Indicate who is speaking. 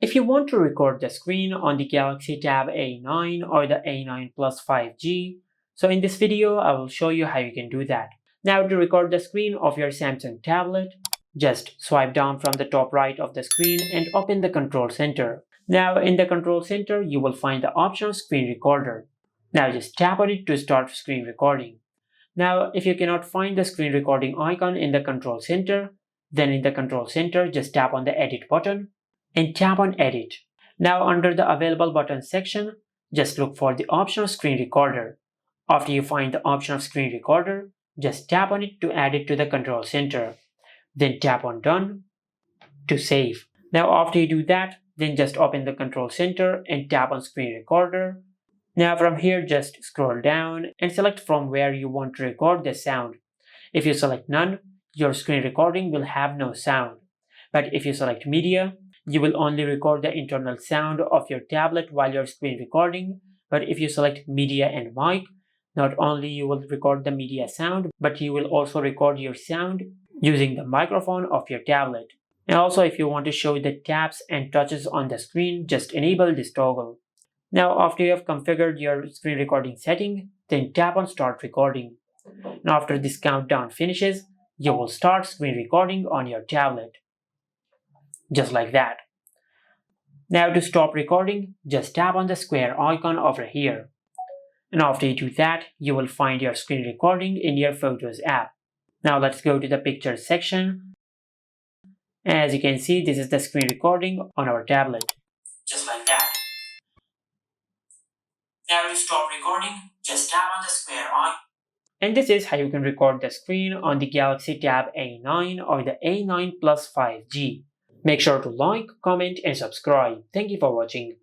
Speaker 1: If you want to record the screen on the Galaxy Tab A9 or the A9 Plus 5G, so in this video I will show you how you can do that. Now to record the screen of your Samsung tablet, just swipe down from the top right of the screen and open the control center. Now in the control center you will find the option screen recorder. Now just tap on it to start screen recording. Now if you cannot find the screen recording icon in the control center, then in the control center just tap on the edit button and tap on edit. Now under the available buttons section, just look for the option of screen recorder. After you find the option of screen recorder, just tap on it to add it to the control center. Then tap on done to save. Now after you do that, then just open the control center and tap on screen recorder. Now from here just scroll down and select from where you want to record the sound. If you select none, your screen recording will have no sound. But if you select media, you will only record the internal sound of your tablet while you're screen recording. But if you select media and mic, not only you will record the media sound, but you will also record your sound using the microphone of your tablet. And also if you want to show the taps and touches on the screen, just enable this toggle. Now after you have configured your screen recording setting, then tap on start recording. And after this countdown finishes, you will start screen recording on your tablet. Just like that. Now to stop recording, just tap on the square icon over here. And after you do that, you will find your screen recording in your Photos app. Now let's go to the Pictures section. As you can see, this is the screen recording on our tablet. Just like that. Now to stop recording, just tap on the square icon. And this is how you can record the screen on the Galaxy Tab A9 or the A9 Plus 5G. Make sure to like, comment and subscribe. Thank you for watching.